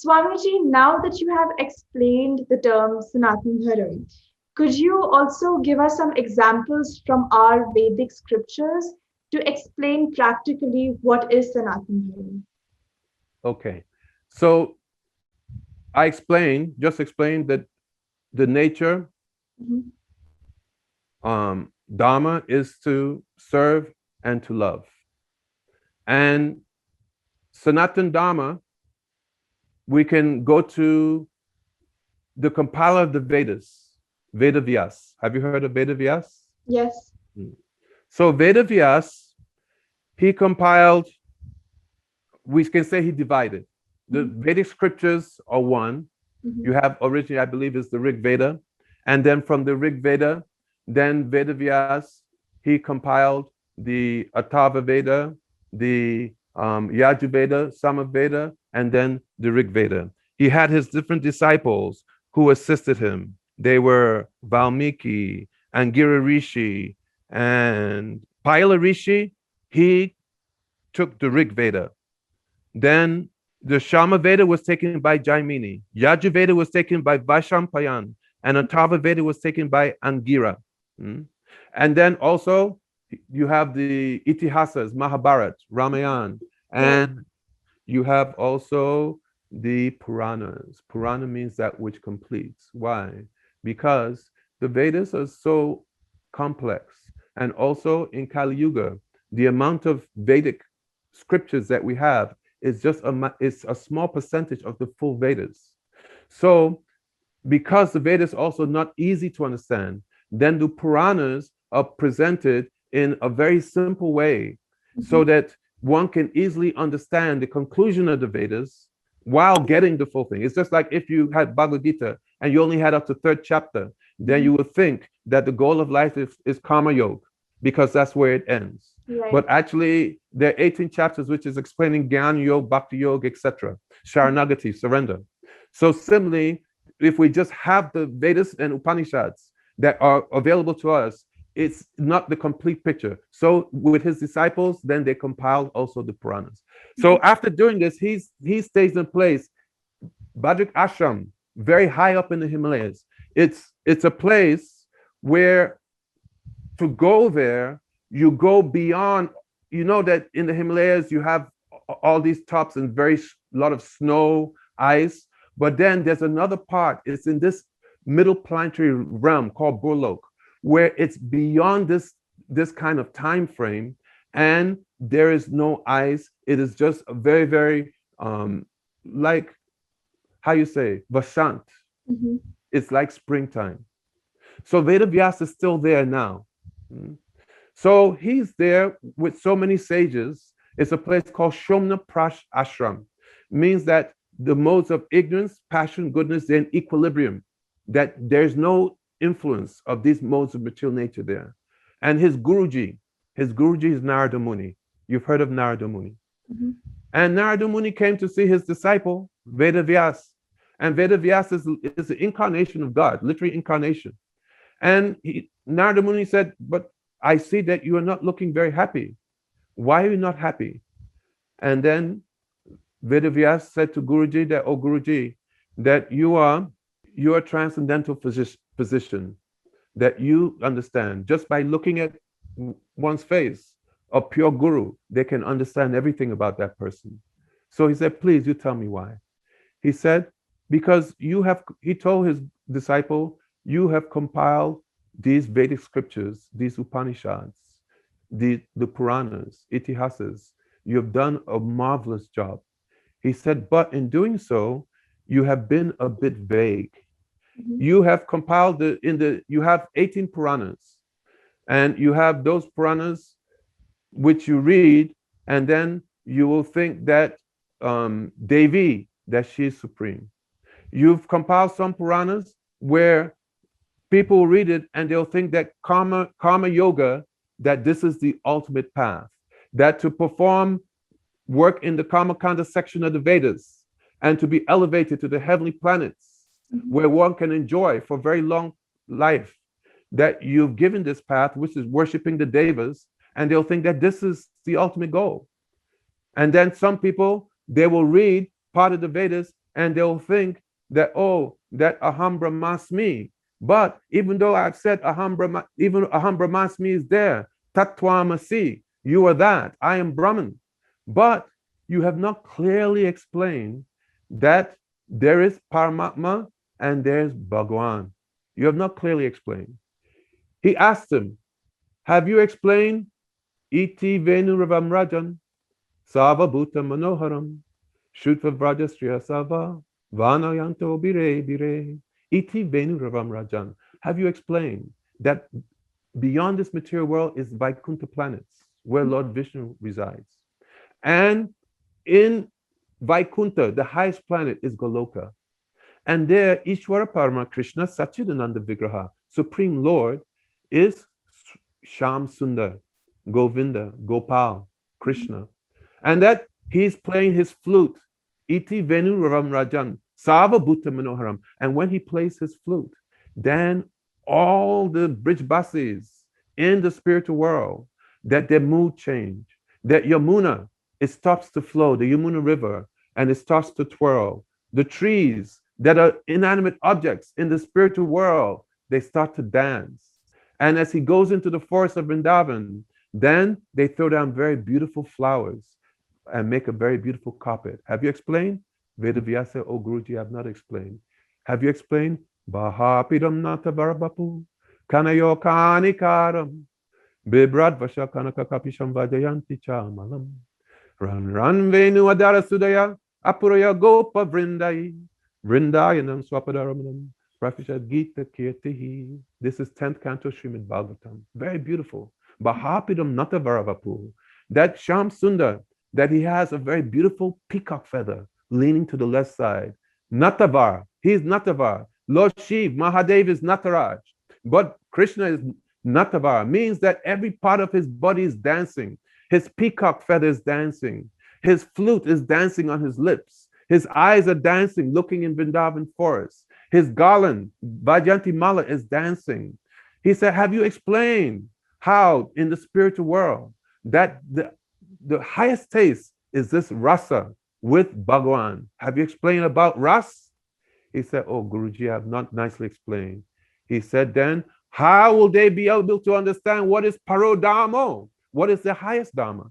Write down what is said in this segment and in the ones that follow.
Swamiji, now that you have explained the term Sanatana Dharma, could you also give us some examples from our Vedic scriptures to explain practically what is Sanatana Dharma? Okay. So just explained that the nature, Mhm. Dharma is to serve and to love. And Sanatan Dharma, we can go to the compiler of the Vedas, Veda Vyas. Have you heard of Veda Vyas? Yes. Mm. So Veda Vyas, he compiled, we can say he divided. The Mhm. Vedic scriptures are one. You Mhm. have originally, I believe, is the Rig Veda. And then from the Rig Veda, then Veda Vyas, he compiled the Atharva Veda, the Yajurveda, Samaveda, and then the Rig Veda. He had his different disciples who assisted him. They were Valmiki, Angira Rishi, and Paila Rishi. He took the Rig Veda. Then the Shama Veda was taken by Jaimini. Yajurveda was taken by Vaishampayan. And Atharva Veda was taken by Angira. Mm. And then also you have the Itihasas, Mahabharat, Ramayana. Right. And you have also the Puranas. Purana means that which completes. Why? Because the Vedas are so complex. And also in Kali Yuga, the amount of Vedic scriptures that we have is just it's a small percentage of the full Vedas. So because the Vedas are also not easy to understand, then the Puranas are presented in a very simple way so Mhm. that one can easily understand the conclusion of the Vedas while getting the full thing. It's just like if you had Bhagavad Gita and you only had up to third chapter, then Mhm. you would think that the goal of life is karma yoga because that's where it ends. Right. But actually, there are 18 chapters which is explaining Gyan Yoga, Bhakti Yoga, etc. Sharanagati, surrender. So similarly, if we just have the Vedas and Upanishads that are available to us, it's not the complete picture. So with his disciples, then they compiled also the Puranas. So Mhm. after doing this, he stays in place, Bhadrak Ashram, very high up in the Himalayas. It's a place where to go there, you go beyond. You know that in the Himalayas you have all these tops and very lot of snow, ice. But then there's another part. It's in this middle planetary realm called Burlok, where it's beyond this kind of time frame, and there is no ice. It is just a very very like how you say Vasant. Mhm. It's like springtime. So Veda Vyas is still there now. Mm. So he's there with so many sages. It's a place called Shomna Prash Ashram. Means that the modes of ignorance, passion, goodness, they're in equilibrium. That there's no influence of these modes of material nature there. And his Guruji is Narada Muni. You've heard of Narada Muni. Mhm. And Narada Muni came to see his disciple, Veda Vyas. And Veda Vyas is the incarnation of God, literally incarnation. And Narada Muni said, but I see that you are not looking very happy. Why are you not happy? And then Vedavyas said to Guruji that, oh Guruji, that you are a transcendental physician, that you understand just by looking at one's face, a pure guru, they can understand everything about that person. So he said, please, you tell me why. He said, because he told his disciple, you have compiled these Vedic scriptures, these Upanishads, the Puranas, Itihasas. You have done a marvelous job. He said, but in doing so, you have been a bit vague. Mhm. You have compiled you have 18 Puranas, and you have those Puranas which you read, and then you will think that Devi, that she is supreme. You've compiled some Puranas where people read it and they'll think that karma yoga, that this is the ultimate path, that to perform work in the karma kanda section of the Vedas and to be elevated to the heavenly planets Mhm. where one can enjoy for very long life, that you've given this path, which is worshiping the devas, and they'll think that this is the ultimate goal. And then some people, they will read part of the Vedas and they'll think that, oh, that Aham Brahmasmi. But even though I've said even Aham Brahmasmi is there, Tattvamasi, you are that, I am Brahman. But you have not clearly explained that there is Paramatma and there's Bhagwan. You have not clearly explained. He asked him, have you explained Iti Venu Ravam Rajan, Sava Bhuta Manoharam, Shutva Vrajastriya Sava, Vanayanto Bire Bire, Iti Venu Ravam Rajan. Have you explained that beyond this material world is Vaikuntha planets, where Lord Vishnu resides? And in Vaikuntha, the highest planet is Goloka. And there, Ishwara Parama Krishna Satchidananda Vigraha, Supreme Lord, is Sham Sundar, Govinda, Gopal, Krishna. And that he's playing his flute, Iti Venu Ravam Rajan, Sava Bhuta Manoharam. And when he plays his flute, then all the Brijbasis in the spiritual world, that their mood change, that Yamuna, it stops to flow, the Yamuna River, and it starts to twirl. The trees that are inanimate objects in the spiritual world, they start to dance. And as he goes into the forest of Vrindavan, then they throw down very beautiful flowers and make a very beautiful carpet. Have you explained? Vedavyasa, oh Guruji, I have not explained. Have you explained? Bahapidam nata varabapu, kanayo kanikaram, bibrad vasha kanaka kapisham vajayanti chamalam, ran venu adara sudaya, apuraya gopa vrindai, vrindayanam swapadaramanam, Prafishat Gita Kirtihi. This is 10th canto Srimad Bhagavatam. Very beautiful. Bahapidam nata varavapu. That Sham Sundar, that he has a very beautiful peacock feather leaning to the left side. Natavar, he is Natavar. Lord Shiv, Mahadev is Nataraj. But Krishna is Natavar, means that every part of his body is dancing. His peacock feather is dancing. His flute is dancing on his lips. His eyes are dancing, looking in Vrindavan forest. His garland, Vajanti Mala, is dancing. He said, have you explained how in the spiritual world that the highest taste is this rasa with Bhagwan? Have you explained about ras? He said, oh, Guruji, I have not nicely explained. He said, then how will they be able to understand what is parodharma? What is the highest dharma?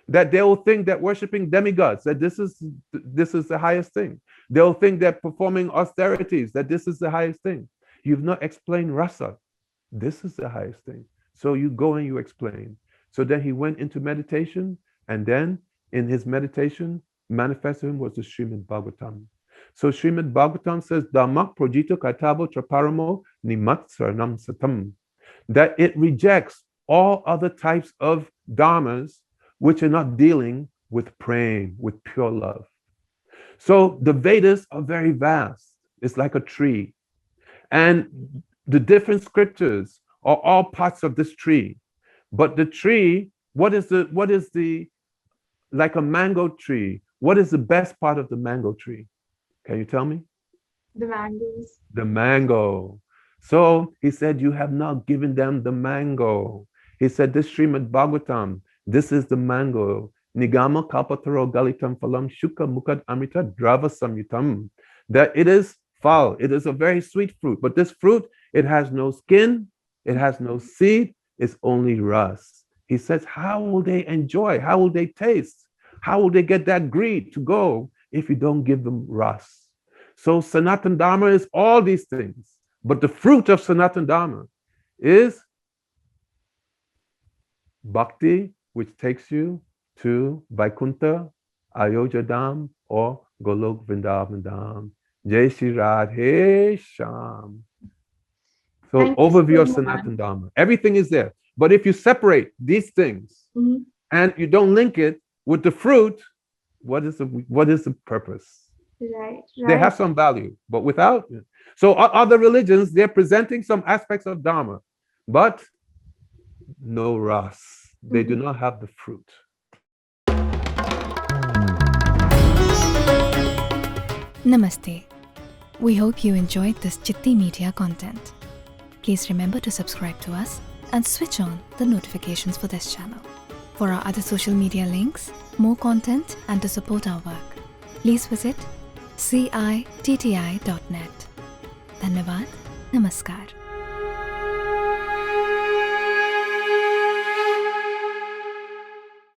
That they will think that worshiping demigods, that this is the highest thing. They'll think that performing austerities, that this is the highest thing. You've not explained rasa. This is the highest thing. So you go and you explain. So then he went into meditation, and then in his meditation, manifested him was the Srimad Bhagavatam. So Srimad Bhagavatam says, Dhammak projito katabo traparamo nimat saranam satam. That it rejects all other types of dharmas which are not dealing with praying, with pure love. So the Vedas are very vast. It's like a tree. And the different scriptures are all parts of this tree. But the tree, what is the, like a mango tree, what is the best part of the mango tree? Can you tell me? The mangoes. The mango. So he said, you have not given them the mango. He said, this Srimad Bhagavatam, this is the mango. Nigama kalpataro galitam phalam shuka mukad amrita drava samyutam. That it is foul. It is a very sweet fruit. But this fruit, it has no skin. It has no seed. It's only ras. He says, how will they enjoy? How will they taste? How will they get that greed to go if you don't give them ras? So Sanatan Dharma is all these things. But the fruit of Sanatan Dharma is bhakti, which takes you to Vaikuntha, Ayodhya Dham, or Golok Vrindavan Dham. Jai Shri Radhe Sham. So overview of Sanatan Dharma. Everything is there. But if you separate these things and you don't link it with the fruit, what is the purpose? Right. They have some value, but without. So other religions, they're presenting some aspects of Dharma, but no ras. They do not have the fruit. Namaste. We hope you enjoyed this Chitti Media content. Please remember to subscribe to us and switch on the notifications for this channel. For our other social media links, more content, and to support our work, please visit citti.net. धन्यवाद, नमस्कार.